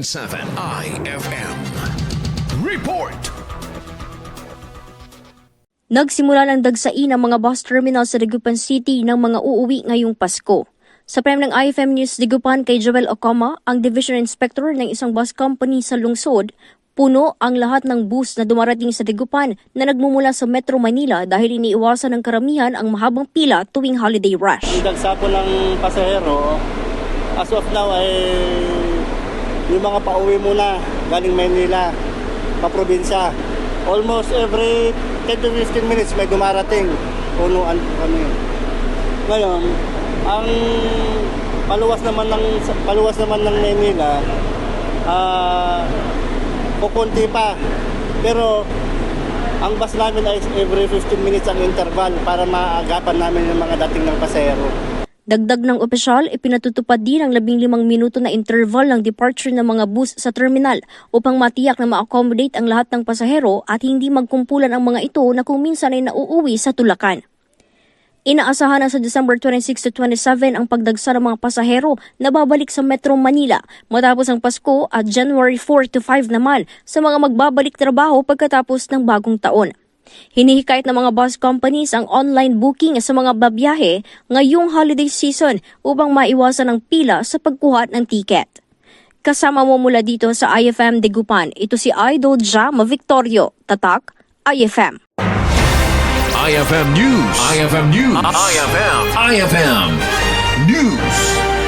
7 IFM Report. Nagsimula ng dagsain ang mga bus terminal sa Dagupan City ng mga uuwi ngayong Pasko. Sa prem ng IFM News Dagupan kay Joel Ocama, ang Division Inspector ng isang bus company sa lungsod, puno ang lahat ng bus na dumarating sa Dagupan na nagmumula sa Metro Manila dahil iniiwasan ng karamihan ang mahabang pila tuwing holiday rush. Ang dagsa po ng pasahero, as of now ay yung mga pauwi muna galing Manila, paprobinsya. Almost every 10 to 15 minutes may dumarating. Punuan po kami. Ngayon, ang paluwas naman ng Manila, kukunti pa. Pero ang bus namin ay every 15 minutes ang interval para maagapan namin yung mga dating ng pasahero. Dagdag ng opisyal, ipinatutupad din ang 15 minuto na interval ng departure ng mga bus sa terminal upang matiyak na ma-accommodate ang lahat ng pasahero at hindi magkumpulan ang mga ito na kung minsan ay nauuwi sa tulakan. Inaasahan na sa December 26 to 27 ang pagdagsa ng mga pasahero na babalik sa Metro Manila matapos ang Pasko at January 4 to 5 naman sa mga magbabalik trabaho pagkatapos ng bagong taon. Hinihikayat ng mga bus companies ang online booking sa mga babiyahe ngayong holiday season upang maiwasan ang pila sa pagkuha ng tiket. Kasama mo mula dito sa IFM Dagupan, ito si Idol Jama Victorio, Tatak, IFM. IFM News. IFM News. IFM News.